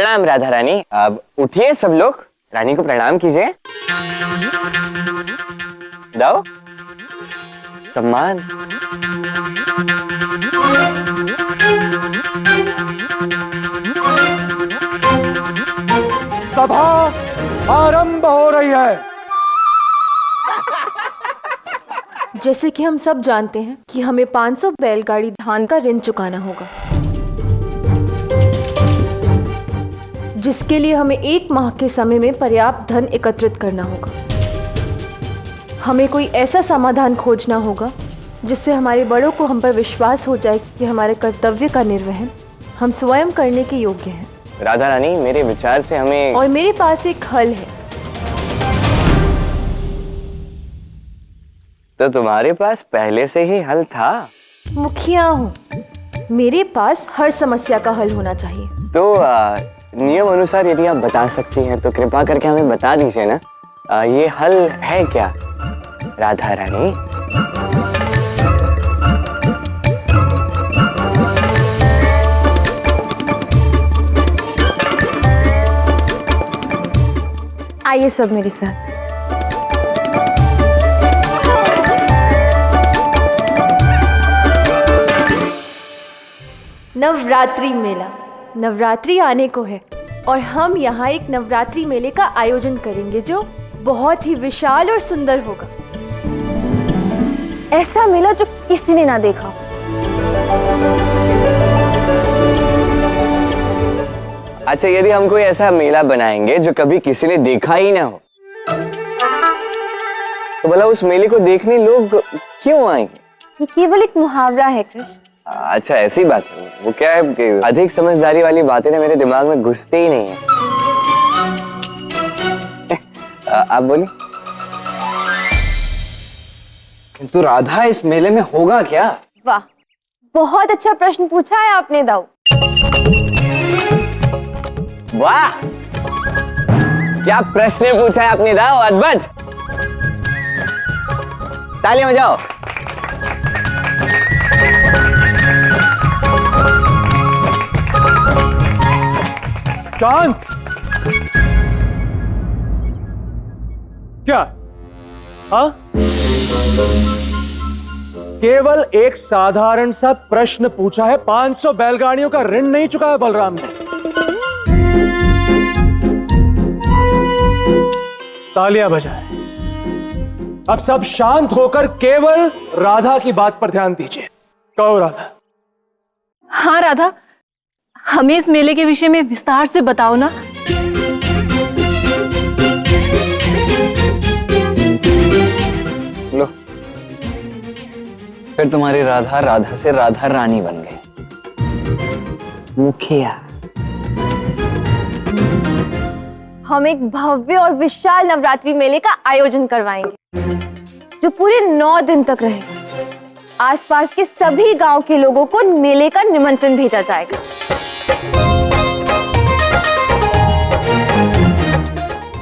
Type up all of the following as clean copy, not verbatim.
प्रणाम राधा रानी। अब उठिए सब लोग, रानी को प्रणाम कीजिए। दो सम्मान। सभा आरंभ हो रही है। जैसे कि हम सब जानते हैं कि हमें 500 बैलगाड़ी धान का ऋण चुकाना होगा, जिसके लिए हमें 1 माह के समय में पर्याप्त धन एकत्रित करना होगा। हमें कोई ऐसा समाधान खोजना होगा जिससे हमारे बड़ों को हम पर विश्वास हो जाए कि हमारे कर्तव्य का निर्वहन हम स्वयं करने के योग्य हैं। राधा रानी, मेरे विचार से हमें, और मेरे पास एक हल है। तो तुम्हारे पास पहले से ही हल था? मुखिया हूँ, मेरे पास हर समस्या का हल होना चाहिए। तो नियम अनुसार यदि आप बता सकती हैं तो कृपा करके हमें बता दीजिए ना। ये हल है क्या राधा रानी? आइए सब मेरे साथ। नवरात्रि मेला, नवरात्रि आने को है और हम यहाँ एक नवरात्रि मेले का आयोजन करेंगे जो बहुत ही विशाल और सुंदर होगा। ऐसा मेला जो किसी ने ना देखा। अच्छा, यदि हम कोई ऐसा मेला बनाएंगे जो कभी किसी ने देखा ही ना हो, तो भला उस मेले को देखने लोग क्यों आएंगे? ये केवल एक मुहावरा है कृष्ण। अच्छा, ऐसी बात है। वो क्या है कि अधिक समझदारी वाली बातें ना मेरे दिमाग में घुसती ही नहीं है। आप बोलिए। किंतु राधा, इस मेले में होगा क्या? वाह, बहुत अच्छा प्रश्न पूछा है आपने दाऊ। वाह, क्या प्रश्न पूछा है आपने दाऊ, अद्भुत। तालियां बजाओ। शांत। क्या? हाँ, केवल एक साधारण सा प्रश्न पूछा है। 500 बैलगाड़ियों का ऋण नहीं चुकाया बलराम ने। तालियां बजाएं। अब सब शांत होकर केवल राधा की बात पर ध्यान दीजिए। कहो राधा। हाँ राधा, हमें इस मेले के विषय में विस्तार से बताओ ना। लो, फिर तुम्हारी राधा राधा से राधा रानी बन गई। मुखिया, हम एक भव्य और विशाल नवरात्रि मेले का आयोजन करवाएंगे जो पूरे 9 दिन तक रहे। आसपास के सभी गांव के लोगों को मेले का निमंत्रण भेजा जाएगा।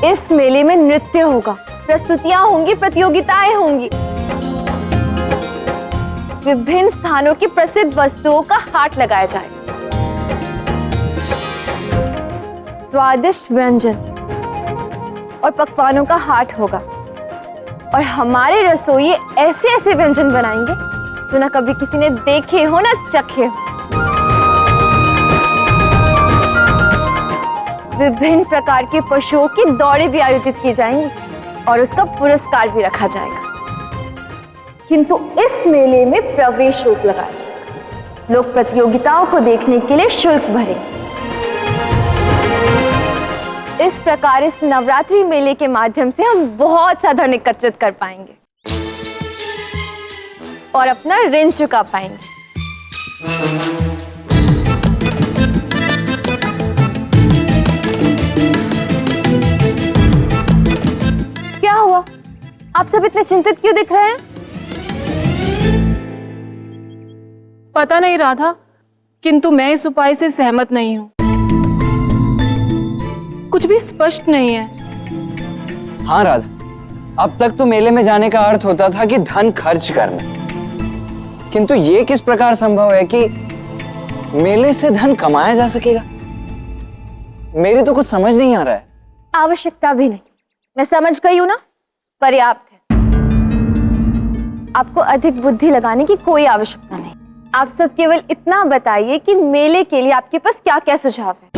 इस मेले में नृत्य होगा, प्रस्तुतियां होंगी, प्रतियोगिताएं होंगी। विभिन्न स्थानों की प्रसिद्ध वस्तुओं का हाट लगाया जाएगा। स्वादिष्ट व्यंजन और पकवानों का हाट होगा और हमारे रसोई ऐसे ऐसे व्यंजन बनाएंगे जो ना कभी किसी ने देखे हो ना चखे हो। विभिन्न प्रकार के पशुओं की दौड़ें भी आयोजित की जाएंगी और उसका पुरस्कार भी रखा जाएगा। किंतु इस मेले में प्रवेश शुल्क लगाया जाएगा। लोग प्रतियोगिताओं को देखने के लिए शुल्क भरेंगे। इस प्रकार इस नवरात्रि मेले के माध्यम से हम बहुत सा धन एकत्रित कर पाएंगे और अपना ऋण चुका पाएंगे। क्या हुआ? आप सब इतने चिंतित क्यों दिख रहे हैं? पता नहीं राधा, किंतु मैं इस उपाय से सहमत नहीं हूँ। कुछ भी स्पष्ट नहीं है। हाँ राधा, अब तक तो मेले में जाने का अर्थ होता था कि धन खर्च करना, किंतु ये किस प्रकार संभव है कि मेले से धन कमाया जा सकेगा? मेरी तो कुछ समझ नहीं आ रहा है। आवश्यकता भी नहीं, मैं समझ गई हूं ना, पर्याप्त है। आपको अधिक बुद्धि लगाने की कोई आवश्यकता नहीं। आप सब केवल इतना बताइए कि मेले के लिए आपके पास क्या क्या सुझाव है।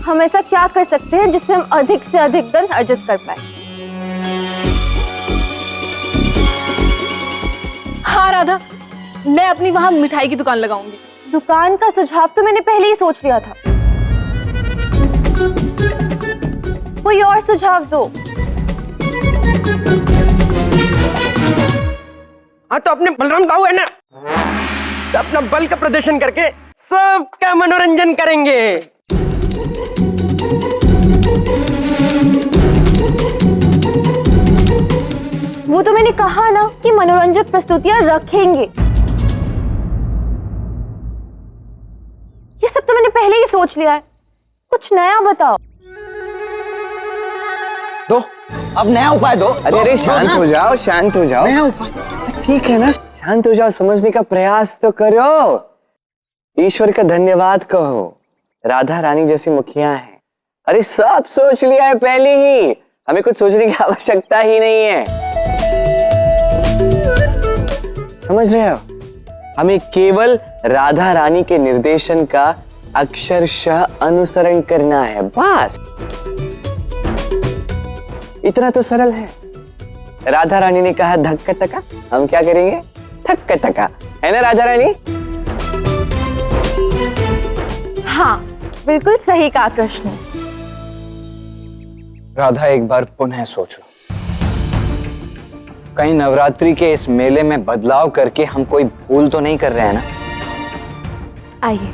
हम ऐसा क्या कर सकते हैं जिससे हम अधिक से अधिक धन अर्जित कर पाए। हाँ राधा, मैं अपनी वहां मिठाई की दुकान लगाऊंगी। दुकान का सुझाव तो मैंने पहले ही सोच लिया था। कोई और सुझाव दो। हाँ तो अपने बलराम बाबू है ना, तो अपना बल का प्रदर्शन करके सबका मनोरंजन करेंगे। वो तो मैंने कहा ना कि मनोरंजक प्रस्तुतियां रखेंगे। ये सब तो मैंने पहले ही सोच लिया है, कुछ नया बताओ। दो, अब नया उपाय दो। अरे शांत हो जाओ, शांत हो जाओ। नया उपाय। ठीक है ना, शांत हो जाओ, समझने का प्रयास तो करो। ईश्वर का धन्यवाद कहो, राधा रानी जैसी मुखिया है। अरे सब सोच लिया है पहले ही, हमें कुछ सोचने की आवश्यकता ही नहीं है। समझ रहे हो, हमें केवल राधा रानी के निर्देशन का अक्षरशः अनुसरण करना है, बस। इतना तो सरल है। राधा रानी ने कहा धक्का तका, हम क्या करेंगे? धक्का तका, है ना राधा रानी? हाँ, बिल्कुल सही कहा कृष्ण। राधा, एक बार पुनः सोचो, कहीं नवरात्रि के इस मेले में बदलाव करके हम कोई भूल तो नहीं कर रहे हैं ना? आइए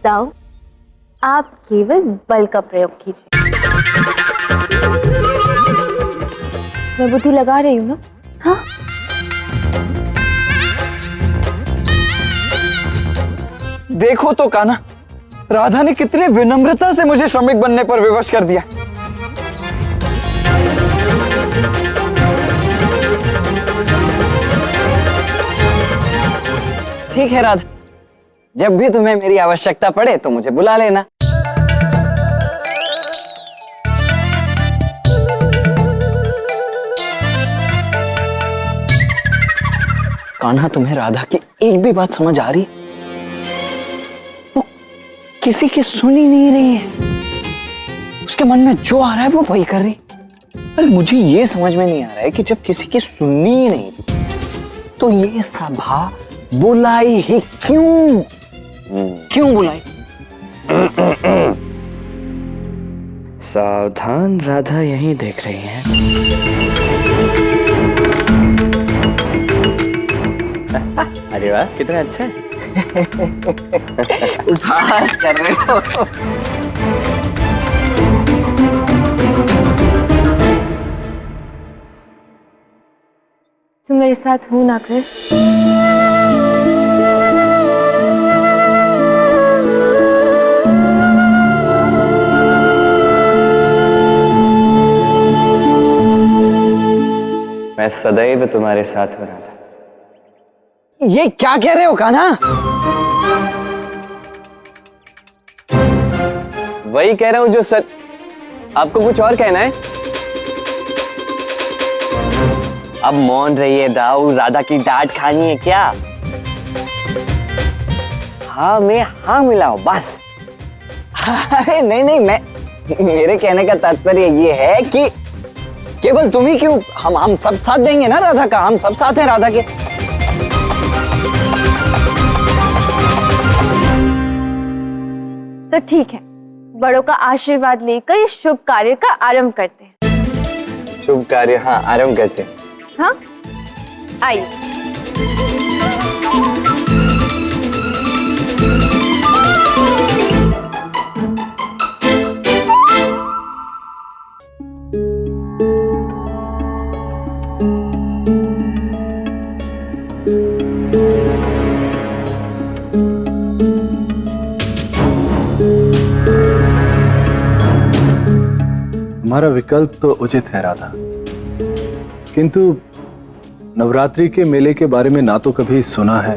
दाऊ, आप केवल बल का प्रयोग कीजिए। मैं बुद्धि लगा रही हूँ ना? हाँ, देखो तो कान्हा, राधा ने कितने विनम्रता से मुझे श्रमिक बनने पर विवश कर दिया। ठीक है राधा, जब भी तुम्हें मेरी आवश्यकता पड़े तो मुझे बुला लेना। कान्हा, तुम्हें राधा की एक भी बात समझ आ रही है? वो किसी की सुन ही नहीं रही है, उसके मन में जो आ रहा है वो वही कर रही। अरे मुझे ये समझ में नहीं आ रहा है कि जब किसी की सुननी ही नहीं तो ये सभा बुलाई ही क्यों? क्यों बुलाई? सावधान, राधा यहीं देख रही है। अरे वाह, कितना अच्छा है। उपहास कर रहे हो। तुम मेरे साथ हो ना कृष्ण? मैं सदैव तुम्हारे साथ हो रहा था। ये क्या कह रहे हो कान्हा? वही कह रहा हूं जो सच। आपको कुछ और कहना है? अब मौन रहिए दाऊ, राधा की डांट खानी है क्या? हाँ में हाँ मिलाओ बस। अरे नहीं नहीं, मेरे कहने का तात्पर्य ये है कि केवल तुम ही क्यों, हम सब साथ देंगे ना राधा का, हम सब साथ हैं राधा के। तो ठीक है, बड़ों का आशीर्वाद लेकर इस शुभ कार्य का आरंभ करते हैं। शुभ कार्य, हाँ आरंभ करते हैं। हाँ, आइए। तुम्हारा विकल्प तो उचित है राधा, किंतु नवरात्रि के मेले के बारे में ना तो कभी सुना है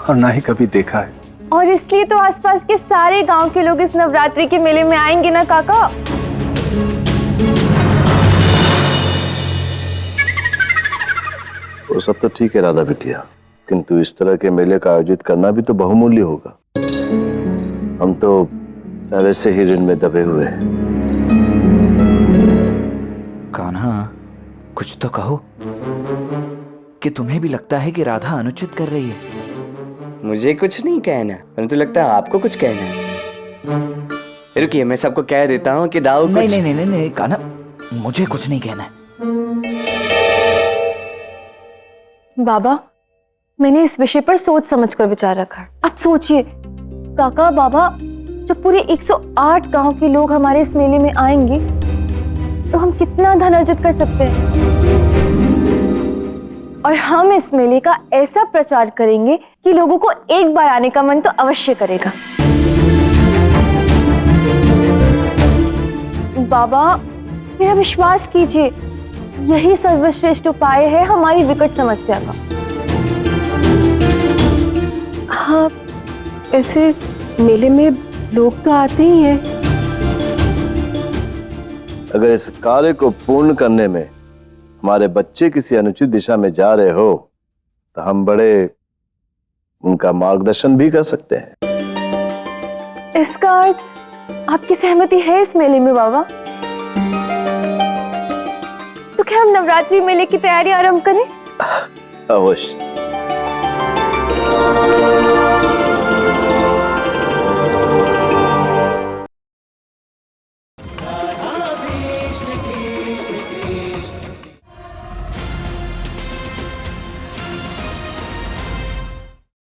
और ना ही कभी देखा है। और इसलिए तो आसपास के सारे गांव के लोग इस नवरात्रि के मेले में आएंगे ना काका। वो सब तो ठीक है राधा बिटिया, किंतु इस तरह के मेले का आयोजित करना भी तो बहुमूल्य होगा। हम तो पहले से ही ऋण में दबे हुए हैं। कान्हा, कुछ तो कहो कि तुम्हें भी लगता है कि राधा अनुचित कर रही है। मुझे कुछ नहीं कहना, परंतु लगता है आपको कुछ कहना है। रुकिए, मैं सबको कह देता हूँ कि दाऊ नहीं कुछ... नहीं नहीं नहीं नहीं कान्हा, मुझे कुछ नहीं कहना है। बाबा, मैंने इस विषय पर सोच समझ कर विचार रखा है। आप सोचिए काका बाबा, जब पूरे 108 गांव के लोग हमारे इस मेले में आएंगे तो हम कितना धन अर्जित कर सकते हैं। और हम इस मेले का ऐसा प्रचार करेंगे कि लोगों को एक बार आने का मन तो अवश्य करेगा। बाबा, मेरा विश्वास कीजिए, यही सर्वश्रेष्ठ उपाय है हमारी विकट समस्या का। हाँ, ऐसे मेले में लोग तो आते ही हैं। अगर इस कार्य को पूर्ण करने में हमारे बच्चे किसी अनुचित दिशा में जा रहे हो तो हम बड़े उनका मार्गदर्शन भी कर सकते हैं। इसका अर्थ आपकी सहमति है इस मेले में बाबा? तो क्या हम नवरात्रि मेले की तैयारी आरंभ करें? अवश्य।